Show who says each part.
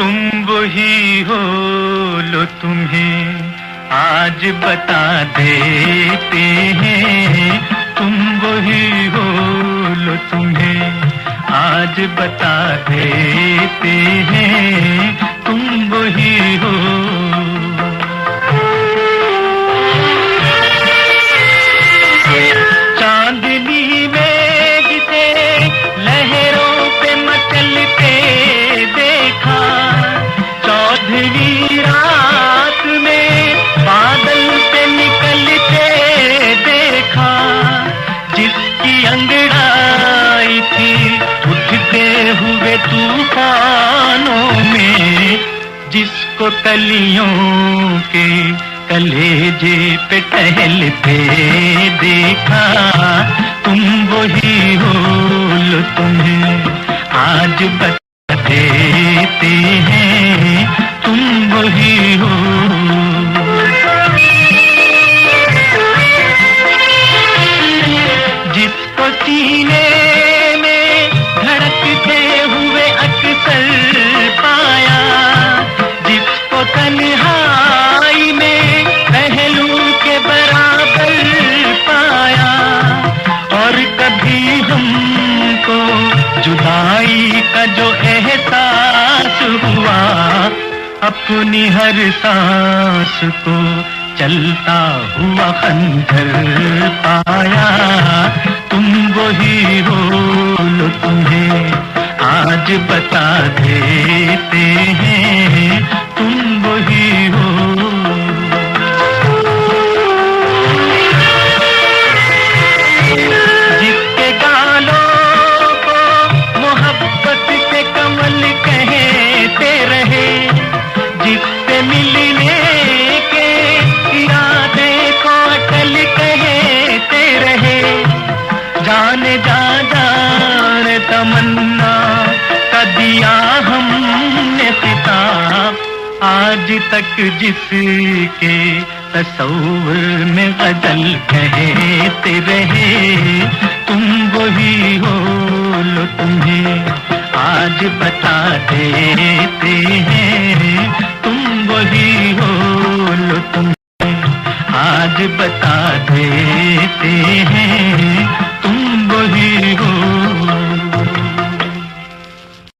Speaker 1: तुम वही हो, लो तुम्हें आज बता देते हैं। तुम वही हो, लो तुम्हें आज बता देते हैं। तुम वही हो। चांदनी में जिसे लहरों पे मचलते देखा, चौदहवीं रात में बादल पे निकलते देखा, जिसकी अंगड़ाई थी उठते हुए तूफानों में, जिसको कलियों के कलेजे पे टहलते देखा। तुम वही हो, लो तुम्हें आज बता देते हैं। तुम वही हो। जिसको सीने में धड़कते हुए अक्सर पाया, जिसको तन्हाई में पहलू के बराबर पाया, और कभी हमको जुदाई का जो एहसास हुआ, अपनी हर सांस को चलता हुआ खंजर पाया। तुम वही हो, लो तुम्हें आज बता देते हैं। तुम वही हो। जिसके गालों को मोहब्बत के कमल कहते रहे, जिससे मिलने के इरादे को अटल कहते रहे, जाने जाने तमन्ना का दिया हमने खिताब, आज तक जिसके तसव्वुर में गजल कहते रहे। तुम वही हो, लो तुम्हें आज बता देते हैं। तुम वही हो, लो तुम्हें आज बता देते हैं।